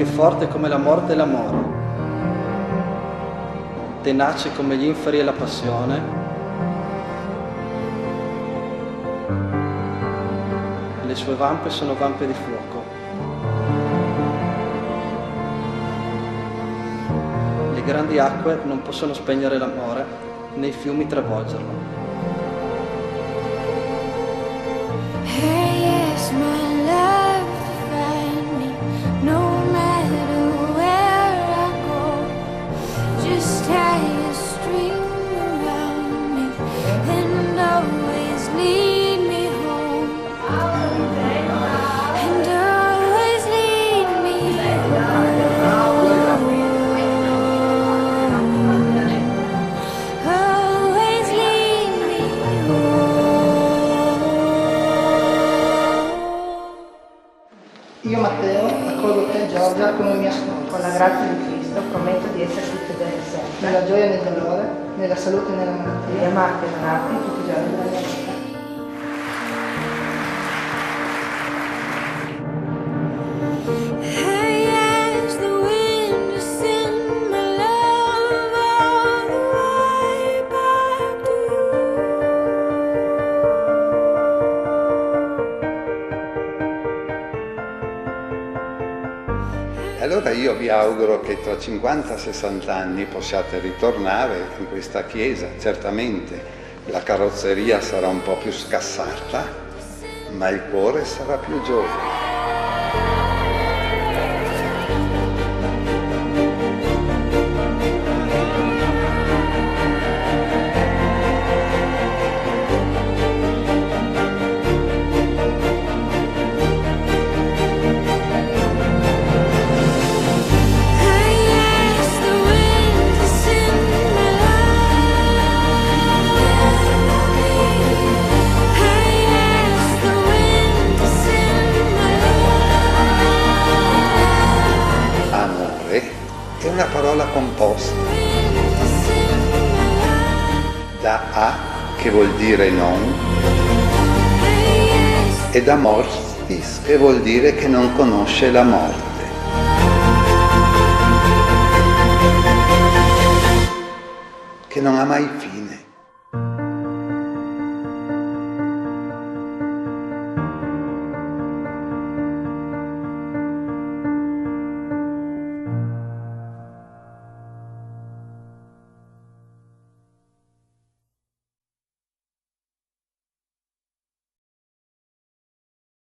che forte come la morte e l'amore, tenace come gli inferi e la passione, le sue vampe sono vampe di fuoco. Le grandi acque non possono spegnere l'amore, né i fiumi travolgerlo. Io, Matteo, accolgo te, Giorgia, come mia sposa. Con la grazia di Cristo prometto di esserti fedele sempre, Nella gioia e nel dolore, nella salute e nella di malattia. amarti e onorarti tutti i giorni della mia vita. Allora io vi auguro che tra 50-60 anni possiate ritornare in questa chiesa. Certamente la carrozzeria sarà un po' più scassata, ma il cuore sarà più giovane. È una parola composta da a, che vuol dire non, e da mortis, che vuol dire che non conosce la morte. Che non ha mai fine.